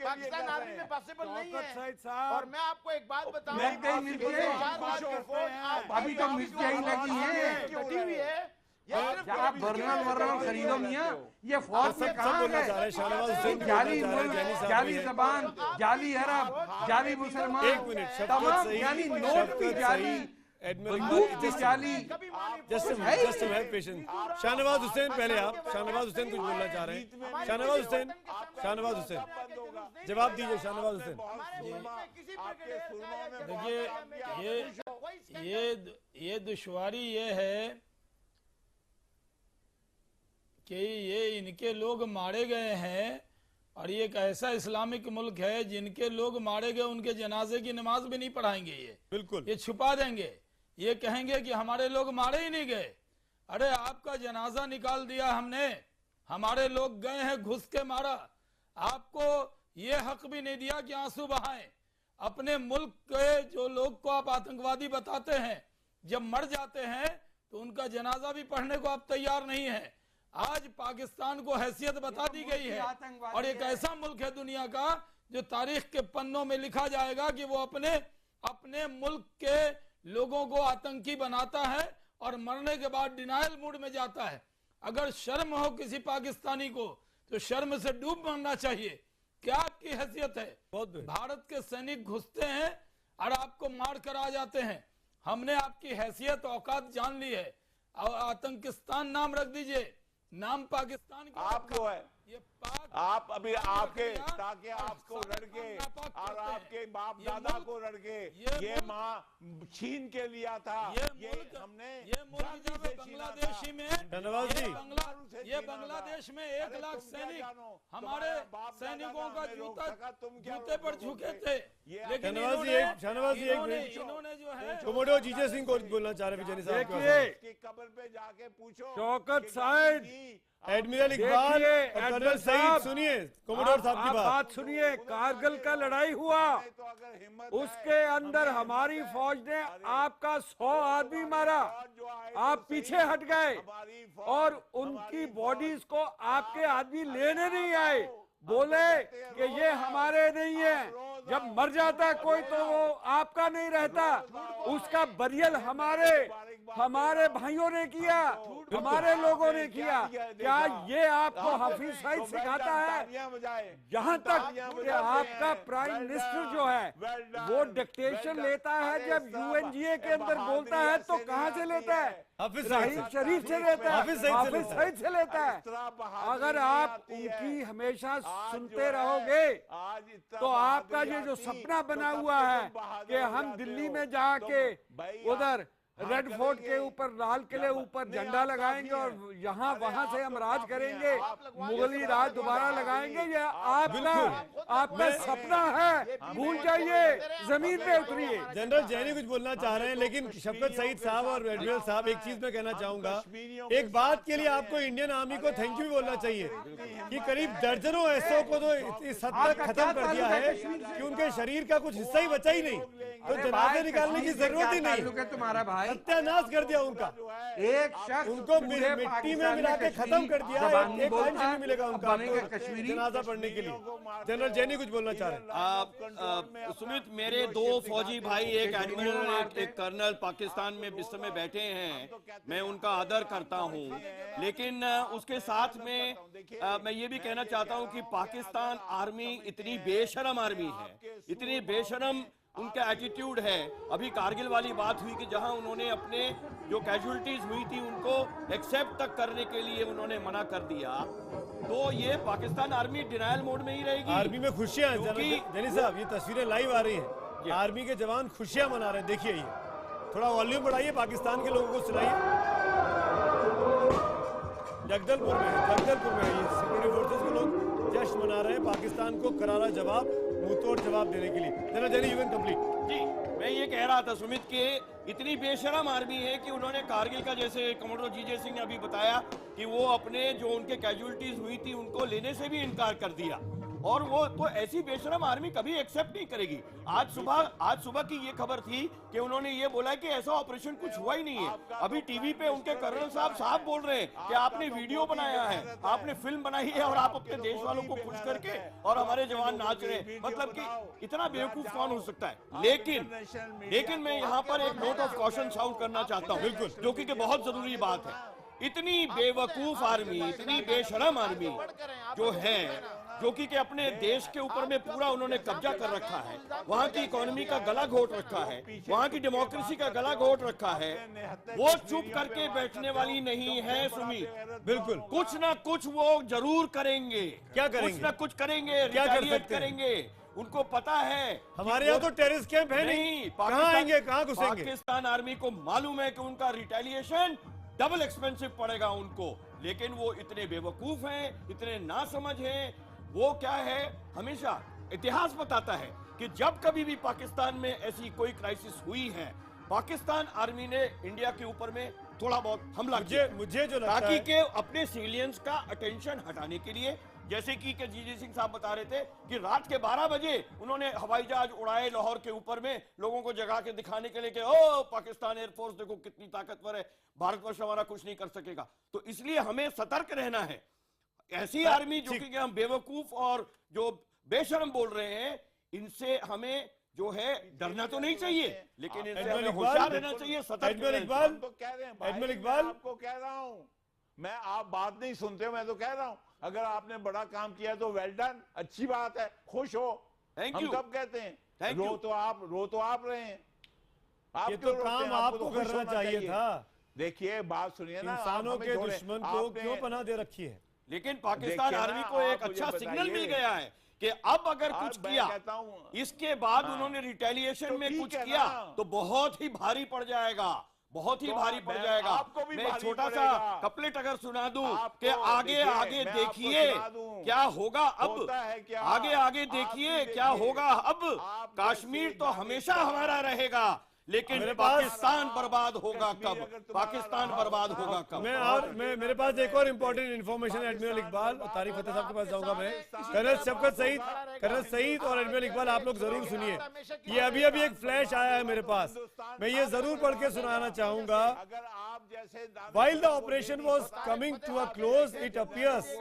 पाकिस्तान आर्मी में पॉसिबल नहीं है। और मैं आपको एक बात बताऊं, लग गई मिर्चें, अभी तो मिर्चें ही लगी हैं, कटी हुई है। आप बर्नल खरीदो मियाँ, ये फौज में कहाँ गए? जाली मुल्क, जाली जबान, जाली अरब, जाली मुसलमान, एक मिनट, तमाम यानी नोट भी जाली, बंदूक भी जाली। Just have patience. Shahnawaz Hussain, पहले आप, शाहनवाज हुसैन कुछ बोलना चाह रहे हैं। शाहनवाज हुसैन, शाहनवाज हुसैन, जवाब दीजिए शाहनवाज हुसैन। देखिए, ये दुश्वारी ये है कि ये इनके लोग मारे गए हैं और ये एक ऐसा इस्लामिक मुल्क है जिनके लोग मारे गए उनके जनाजे की नमाज भी नहीं पढ़ाएंगे। ये बिल्कुल, ये छुपा देंगे, ये कहेंगे कि हमारे लोग मारे ही नहीं गए। अरे आपका जनाजा निकाल दिया हमने, हमारे लोग गए हैं घुस के मारा, आपको ये हक भी नहीं दिया कि आंसू बहाएं। अपने मुल्क के जो लोग को आप आतंकवादी बताते हैं, जब मर जाते हैं तो उनका जनाजा भी पढ़ने को आप तैयार नहीं है। आज पाकिस्तान को हैसियत बता दी गई है और एक ऐसा मुल्क है दुनिया का जो तारीख के पन्नों में लिखा जाएगा कि वो अपने मुल्क के लोगों को आतंकी बनाता है और मरने के बाद डिनायल मूड में जाता है। अगर शर्म हो किसी पाकिस्तानी को तो शर्म से डूब मरना चाहिए। क्या आपकी हैसियत है? भारत के सैनिक घुसते हैं और आपको मार कर आ जाते हैं। हमने आपकी हैसियत औकात जान ली है। आतंकिस्तान नाम रख दीजिए, नाम पाकिस्तान का आप जो है आप अभी आपके ताकि आपको लड़के और आपके बाप दादा को लड़के ये माँ छीन के लिया था। ये हमने बांग्लादेशी में ये बांग्लादेश में 1 लाख सैनिक हमारे सैनिकों का जूते पर झुके थे। लेकिन इन्होंने जो है कोमोडोर जीजे सिंह को बोलना चाह रहे हैं। देखिए कब्र पे जाके पूछो शौकत साइद, एडमिरल इकबाल और कर्नल सईद, सुनिए कोमोडोर साहब की बात सुनिए। कारगिल का लड़ाई हुआ, उसके अंदर हमारी फौज ने आपका 100 आदमी मारा, आप पीछे हट गए और उनकी बॉडीज को आपके आदमी लेने नहीं आए, बोले कि ये हमारे नहीं है। जब मर जाता कोई तो वो आपका नहीं रहता, उसका बरियल हमारे भाइयों ने किया, हमारे लोगों ने किया। क्या ये आपको हाफिज सईद सिखाता है? यहाँ तक कि आपका प्राइम मिनिस्टर जो है वो डिक्टेशन लेता है, जब UNGA के अंदर बोलता है तो कहाँ से लेता है? रहीम शरीफ से लेता है, हाफिज सईद से लेता है। अगर आप उनकी हमेशा सुनते रहोगे तो आपका ये जो सपना बना हुआ है कि हम दिल्ली में जाके उधर रेड फोर्ट के ऊपर, लाल किले ऊपर झंडा लगाएंगे और यहाँ वहाँ से हम राज करेंगे, मुगली राज दोबारा लगाएंगे, ये आपका सपना है। भूल जाइए, जमीन पे उतरिए। जनरल जैनी कुछ बोलना चाह रहे हैं, लेकिन शफकत सईद साहब और एडमिरल साहब एक चीज मैं कहना चाहूंगा। एक बात के लिए आपको इंडियन आर्मी को थैंक यू भी बोलना चाहिए कि करीब दर्जनों ऐसों को तो इस हद तक खत्म कर दिया है कि उनके शरीर का कुछ हिस्सा ही बचा ही नहीं, तो जनाजे निकालने की जरूरत ही नहीं। तुम्हारा भाई सत्यानाश कर दिया उनका, एक शख्स उनको मिट्टी में मिला के खत्म कर दिया। एक टाइम नहीं मिलेगा उनका जनाजा पढ़ने के लिए। जनरल जैनी कुछ बोलना चाह रहे हैं। सुमित, मेरे 2 फौजी भाई, एक एडमिरल एक कर्नल पाकिस्तान में बिस्तर में बैठे हैं, मैं उनका आदर करता हूं, लेकिन उसके साथ में मैं ये भी कहना चाहता हूं कि पाकिस्तान आर्मी इतनी बेशरम आर्मी है, इतनी बेशरम उनका एटीट्यूड है। अभी कारगिल वाली बात हुई कि जहां उन्होंने अपने जो कैजुअलिटीज हुई थी उनको एक्सेप्ट तक करने के लिए उन्होंने मना कर दिया, तो ये पाकिस्तान आर्मी डिनायल मोड में ही रहेगी। आर्मी में खुशियां हैं जैनी साहब, ये तस्वीरें लाइव आ रही हैं, आर्मी के जवान खुशियां मना रहे हैं। देखिए, ये थोड़ा वॉल्यूम बढ़ाइए, पाकिस्तान के लोगों को सुनाइए। जगदलपुर में ये सिक्योरिटी फोर्सेस के लोग जश्न मना रहे हैं पाकिस्तान को करारा जवाब, मुंहतोड़ जवाब देने के लिए। General you can complete. जी, मैं ये कह रहा था सुमित के इतनी बेशरम आर्मी है कि उन्होंने कारगिल का, जैसे कमांडर जीजे सिंह ने अभी बताया कि वो अपने जो उनके कैजुअलिटीज हुई थी उनको लेने से भी इनकार कर दिया, और वो तो ऐसी बेशरम आर्मी कभी एक्सेप्ट नहीं करेगी। आज सुबह की ये खबर थी कि उन्होंने ये बोला कि ऐसा ऑपरेशन कुछ हुआ ही नहीं है। अभी टीवी पे उनके कर्नल साहब बोल रहे हैं कि आपने वीडियो बनाया है, आपने फिल्म बनाई है और आप अपने देश वालों को खुश करके और हमारे जवान नाच रहे हैं। मतलब कि इतना बेवकूफ कौन हो सकता है। लेकिन मैं यहाँ पर एक नोट ऑफ कॉशन साउंड करना चाहता हूँ, बिल्कुल, जो कि बहुत जरूरी बात है। इतनी बेवकूफ आर्मी, इतनी बेशरम आर्मी जो है, जो कि अपने देश के ऊपर में पूरा उन्होंने कब्जा कर रखा है, वहाँ की इकोनॉमी का गला घोट रखा है, वहाँ की डेमोक्रेसी का गला घोट रखा है, वो चुप करके बैठने वाली नहीं है सुमित। बिल्कुल, कुछ ना कुछ वो जरूर करेंगे। क्या करेंगे? कुछ ना कुछ करेंगे, क्या कर रिटेलिएट सकते हैं? करेंगे। उनको पता है हमारे यहाँ तो टेररिस्ट कैंप है नहीं, कहाँ आएंगे, कहाँ घुसेंगे? पाकिस्तान आर्मी को मालूम है कि उनका रिटेलिएशन डबल एक्सपेंसिव पड़ेगा उनको, लेकिन वो इतने बेवकूफ हैं, इतने नासमझ हैं। वो क्या है, हमेशा इतिहास बताता है कि जब कभी भी पाकिस्तान में ऐसी कोई क्राइसिस हुई है, पाकिस्तान आर्मी ने इंडिया के ऊपर में थोड़ा बहुत हमला किया, मुझे जो लगता ताकि है के अपने सिविलियंस का अटेंशन हटाने के लिए, जैसे कि जीजे सिंह साहब बता रहे थे कि रात के 12 बजे उन्होंने हवाई जहाज उड़ाए लाहौर के ऊपर में, लोगों को जगा के दिखाने के लिए कि ओ पाकिस्तान एयरफोर्स देखो कितनी ताकतवर है, भारतवर्ष हमारा कुछ नहीं कर सकेगा। तो इसलिए हमें सतर्क रहना है। ऐसी आर्मी जो कि हम बेवकूफ और जो बेशरम बोल रहे हैं, इनसे हमें जो है डरना तो नहीं चाहिए, लेकिन इनसे हमें होशियार रहना चाहिए, सतर्क रहना चाहिए। तो कह रहे हैं एडमिरल इकबाल, आपको कह रहा हूं मैं, आप बात नहीं सुनते हो। मैं तो कह रहा हूं अगर आपने बड़ा काम किया तो वेल डन, अच्छी बात है, खुश हो। Thank you. हम कब कहते हैं रो तो आप रहे हैं, ये तो काम आपको करना चाहिए था। देखिए बात सुनिए ना, इंसानों के दुश्मन को क्यों पनाह दे रखी है? लेकिन पाकिस्तान आर्मी को एक अच्छा सिग्नल मिल गया है कि अब अगर कुछ किया, इसके बाद उन्होंने रिटेलिएशन में कुछ किया तो बहुत ही भारी पड़ जाएगा, बहुत ही भारी पड़ जाएगा। मैं एक छोटा सा कपलेट अगर सुना दूं कि आगे आगे देखिए क्या होगा अब, आगे देखिए क्या होगा अब। कश्मीर तो हमेशा हमारा रहेगा, लेकिन पाकिस्तान बर्बाद होगा कब? पाकिस्तान बर्बाद होगा कब? मैं मेरे पास एक और इंपॉर्टेंट इन्फॉर्मेशन एडमिरल इकबाल और तारिक फतेह साहब के पास जाऊंगा मैं। कर्नल सईद और एडमिरल इकबाल, आप लोग जरूर सुनिए। ये अभी एक फ्लैश आया है मेरे पास, मैं ये जरूर पढ़ के सुनाना चाहूंगा। While the operation was coming to a close, it appears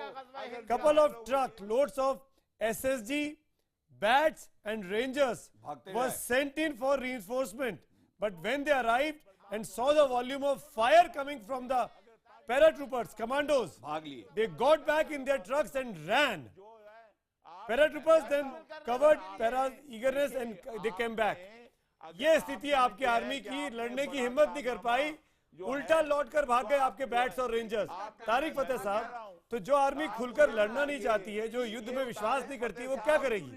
couple of truck loads of SSG, bats and rangers were sent in for reinforcement. But when they arrived and saw the volume of fire coming from the paratroopers, commandos, they got back in their trucks and ran. Paratroopers then covered Para's eagerness and they came back. ये स्थिति आपकी army की, लड़ने की हिम्मत नहीं कर पाई, उल्टा लौटकर भाग गए आपके बैट्स और रेंजर्स। तारिक फतेह साहब, तो जो आर्मी खुलकर लड़ना नहीं चाहती है, जो युद्ध में विश्वास नहीं करती है, वो क्या करेगी?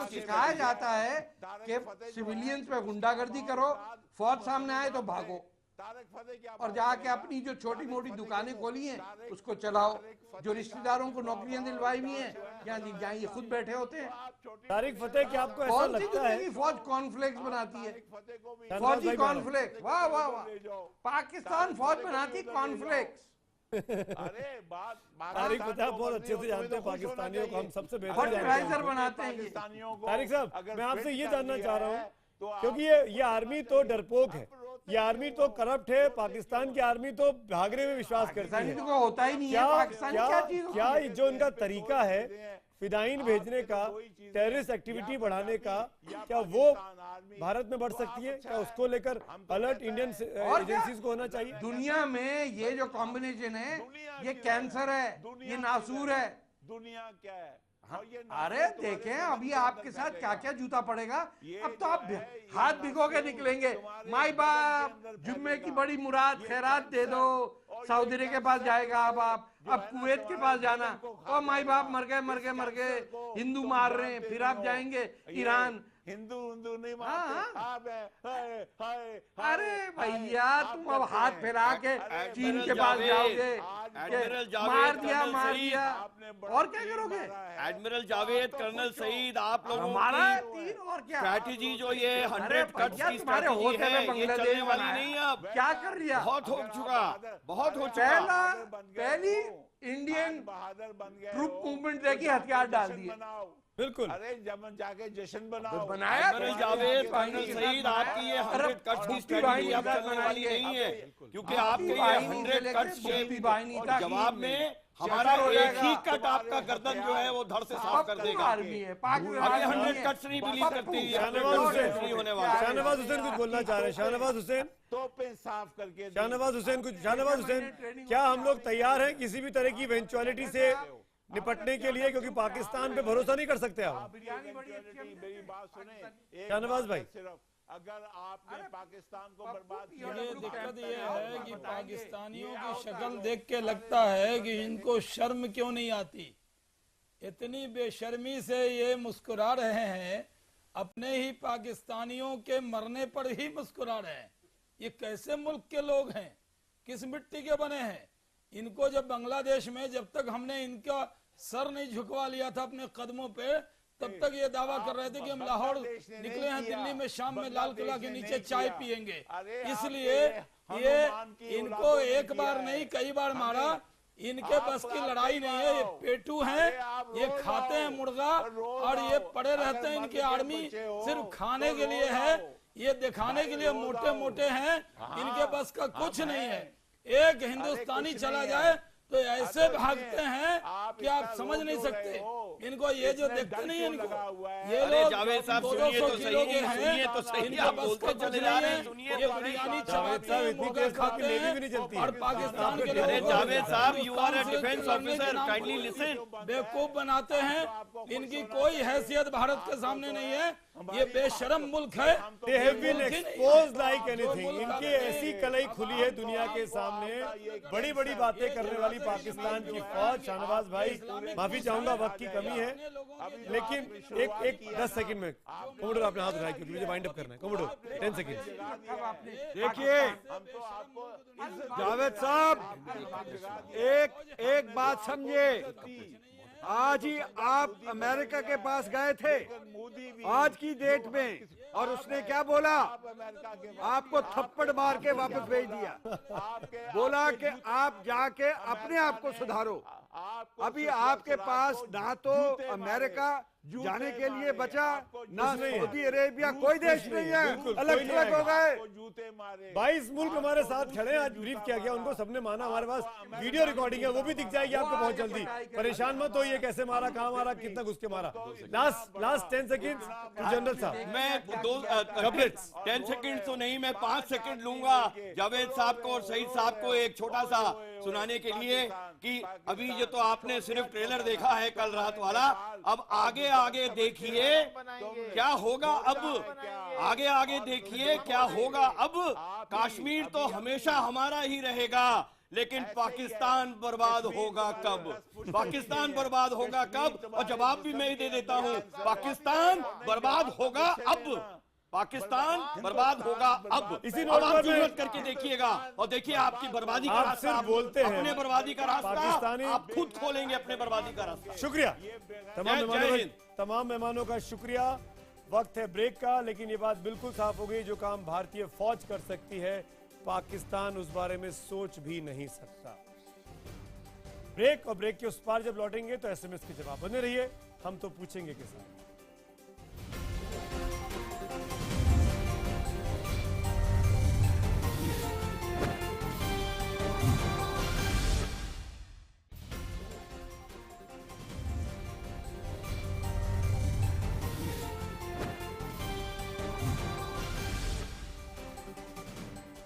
सिखाया जाता है कि सिविलियंस पे गुंडागर्दी करो, फौज सामने आए तो भागो, और जाके अपनी जो छोटी मोटी दुकानें खोली हैं उसको चलाओ। जो रिश्तेदारों को नौकरियां दिलवाई हुई हैं, जहाँ ये खुद बैठे होते हैं। तारिक फतेह, क्या आपको ऐसा लगता है कि फौज कॉर्नफ्लेक्स बनाती है? फौजी कॉर्नफ्लेक्स, वाह वाह वाह, पाकिस्तान फौज बनाती कॉर्नफ्लेक्स। तारिक फतेह बहुत अच्छे से जानते हैं पाकिस्तानियों को, हम सबसे बेहतर जानते हैं बनाते हैं। तारिक साहब, मैं आपसे ये जानना चाह रहा हूँ, क्योंकि ये आर्मी तो डरपोक है, ये आर्मी तो करप्ट है, पाकिस्तान की आर्मी तो भागने में विश्वास करती है। को होता ही नहीं है। क्या जो इनका तरीका है फिदाइन भेजने का, टेररिस्ट एक्टिविटी बढ़ाने का, क्या वो भारत में बढ़ सकती है? क्या उसको लेकर अलर्ट इंडियन एजेंसीज को होना चाहिए? दुनिया में ये जो कॉम्बिनेशन है, ये कैंसर है, ये नासूर है। दुनिया क्या है? अरे देखें अभी आपके साथ क्या क्या जूता पड़ेगा। अब तो आप हाथ भिगो के निकलेंगे। माई बाप, जुम्मे की बड़ी मुराद खैरात दे दो, सऊदी के पास जाएगा। अब कुवैत के पास जाना, ओ माई बाप, मर गए, हिंदू मार रहे हैं। फिर आप जाएंगे ईरान, हिंदू हिंदू नहीं मानते। अरे भैया तुम अब हाथ फैला के चीन के पास जाओगे, मार दिया और क्या करोगे? एडमिरल जावेद, कर्नल सईद, आप लोगों हमारा की 3 और क्या स्ट्रैटेजी जो ये 100 कट्स की तुम्हारे स्ट्रैटेजी होते है, में ये बांग्लादेश चलने वाली बनाया। नहीं है। अब क्या कर लिया? बहुत हो चुका, बहुत हो चुका। पहली इंडियन ट्रूप मूवमेंट देखी, हथियार डाल दिए। बिल्कुल। अरे जब जाके जश्न बनाओ। बनाया एडमिरल जावेद, कर्नल सईद, आपकी ये 100 कट्स की स्ट्रैटेजी अब चलने वाली नहीं है, क्योंकि आपके ये 100 कट्स के जवाब में हमारा एक ही कट आपका गर्दन जो है वो धड़ से साफ कर देगा। अब ये 100 कट्स नहीं बिलीव करती, नहीं होने वाला। शाहनवाज हुसैन कुछ बोलना चाह रहे हैं। शाहनवाज हुसैन, तोपें साफ करके। शाहनवाज हुसैन, क्या हम लोग तैयार हैं किसी भी तरह की इवेंचुअलिटी से निपटने के लिए, क्योंकि पाकिस्तान पे भरोसा नहीं कर सकते आप? मेरी बात सुने शाहनवाज भाई, अगर आपने पाकिस्तान को बर्बाद किया, ये दिक्कत ये है कि पाकिस्तानियों की शक्ल देख के लगता है कि इनको शर्म क्यों नहीं आती। इतनी बेशर्मी से ये मुस्कुरा रहे हैं, अपने ही पाकिस्तानियों के मरने पर ही मुस्कुरा रहे हैं। ये कैसे मुल्क के लोग हैं, किस मिट्टी के बने हैं? इनको जब बांग्लादेश में जब तक हमने इनका सर नहीं झुकवा लिया था अपने कदमों पे, तब तक ये दावा कर रहे थे कि हम लाहौर निकले हैं दिल्ली में, शाम में लाल किला के नीचे चाय पियेंगे। इसलिए ये इनको एक बार नहीं कई बार मारा। इनके बस की लड़ाई नहीं है, ये पेटू हैं, ये खाते हैं मुर्गा और ये पड़े रहते हैं। इनकी आर्मी सिर्फ खाने के लिए है, ये दिखाने के लिए मोटे मोटे हैं, इनके बस का कुछ नहीं है। एक हिंदुस्तानी चला जाए तो ऐसे भागते हैं कि आप समझ नहीं सकते। इनको ये जो देखते नहीं, इनको ये लोग जावेद साहब सुनिए तो सही, सुनिए तो सही, आप बोलते चले जा रहे हैं। सुनिए ये बिरयानी चबाते हैं, मुर्गा खाते हैं और पाकिस्तान के लोगों को जावेद साहब, you are a defence officer, kindly listen. बेवकूफ बनाते हैं, इनकी कोई हैसियत भारत के सामने नहीं है। ये बेशरम मुल्क है। They have been exposed like anything। इनकी ऐसी कलई खुली है दुनिया के सामने, बड़ी बड़ी बातें करने वाली पाकिस्तान की फौज। शाहनवाज भाई, माफी चाहूंगा, वक्त की कमी है, लेकिन एक 10 सेकंड में कोमोडोर आपने हाथ उठाया क्योंकि मुझे वाइंड अप करना है। Commodore 10 second. देखिए जावेद साहब, एक बात समझिए, आज ही आप अमेरिका के पास गए थे आज की डेट में, और उसने क्या बोला? आपको थप्पड़ मार के वापस भेज दिया। बोला कि आप जाके अपने आप को सुधारो। अभी आपके पास ना तो अमेरिका जाने के लिए बचा, ना सऊदी अरेबिया, कोई देश नहीं है, अलग थलग हो गए। 22 मुल्क हमारे साथ खड़े हैं, आज ब्रीफ किया गया, उनको सबने माना। हमारे पास वीडियो रिकॉर्डिंग है, वो भी दिख जाएगी आपको बहुत जल्दी। परेशान मत होइए, कैसे मारा, कहाँ मारा, कितना घुस के मारा। लास्ट 10 सेकंड जनरल साहब। मैं 10 सेकंड तो नहीं, मैं 5 सेकंड लूंगा जावेद साहब को और सईद साहब को एक छोटा सा सुनाने के लिए कि अभी ये तो आपने सिर्फ ट्रेलर देखा है कल रात वाला। अब आगे आगे देखिए क्या होगा। अब आगे आगे देखिए क्या होगा। अब कश्मीर तो हमेशा हमारा ही रहेगा, लेकिन पाकिस्तान बर्बाद होगा कब? पाकिस्तान बर्बाद होगा कब? और जवाब भी मैं ही दे देता हूँ, पाकिस्तान बर्बाद होगा अब। पाकिस्तान बर्बाद होगा अब। इसी अब आप जरूरत करके देखिएगा और देखिए आपकी बर्बादी का रास्ता। आप बोलते हैं अपने बर्बादी का रास्ता पाकिस्तानी, आप खुद खोलेंगे अपने बर्बादी का रास्ता। शुक्रिया तमाम मेहमानों का शुक्रिया। वक्त है ब्रेक का, लेकिन ये बात बिल्कुल साफ हो गई, जो काम भारतीय फौज कर सकती है पाकिस्तान उस बारे में सोच भी नहीं सकता। ब्रेक और ब्रेक के उस पार जब लौटेंगे तो एसएमएस के जवाब बने रहिए, हम तो पूछेंगे के साथ।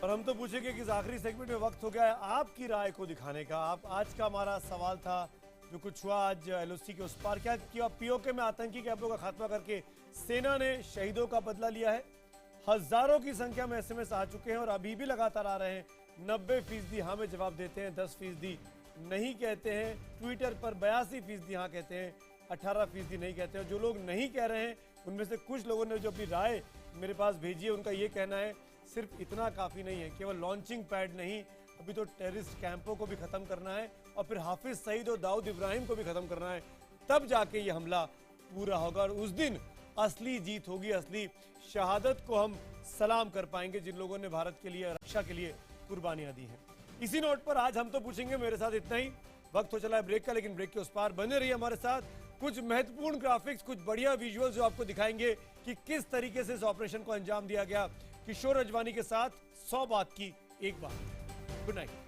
और हम तो पूछेंगे कि इस आखिरी सेगमेंट में वक्त हो गया है आपकी राय को दिखाने का। आप आज का हमारा सवाल था, जो कुछ हुआ आज एलओसी के उस पार, क्या किया पीओके में आतंकी कैंपों का खात्मा करके सेना ने शहीदों का बदला लिया है? हजारों की संख्या में एसएमएस आ चुके हैं और अभी भी लगातार आ रहे हैं। 90% हाँ में जवाब देते हैं, 10% नहीं कहते हैं। ट्विटर पर 82% हाँ कहते हैं, 18% नहीं कहते हैं। जो लोग नहीं कह रहे हैं उनमें से कुछ लोगों ने जो अपनी राय मेरे पास भेजी है, उनका ये कहना है सिर्फ इतना काफ़ी नहीं है, केवल लॉन्चिंग पैड नहीं, अभी तो टेररिस्ट कैंपों को भी ख़त्म करना है और फिर हाफिज सईद और दाऊद इब्राहिम को भी ख़त्म करना है, तब जाके ये हमला पूरा होगा और उस दिन असली जीत होगी, असली शहादत को हम सलाम कर पाएंगे जिन लोगों ने भारत के लिए, रक्षा के लिए कुर्बानियां दी हैं। इसी नोट पर आज हम तो पूछेंगे, मेरे साथ इतना ही। वक्त हो चला है ब्रेक का, लेकिन ब्रेक के उस पार बने रहिए हमारे साथ। कुछ महत्वपूर्ण ग्राफिक्स, कुछ बढ़िया विजुअल्स जो आपको दिखाएंगे कि किस तरीके से इस ऑपरेशन को अंजाम दिया गया। किशोर रजवानी के साथ 100 बात की एक बात। Good night.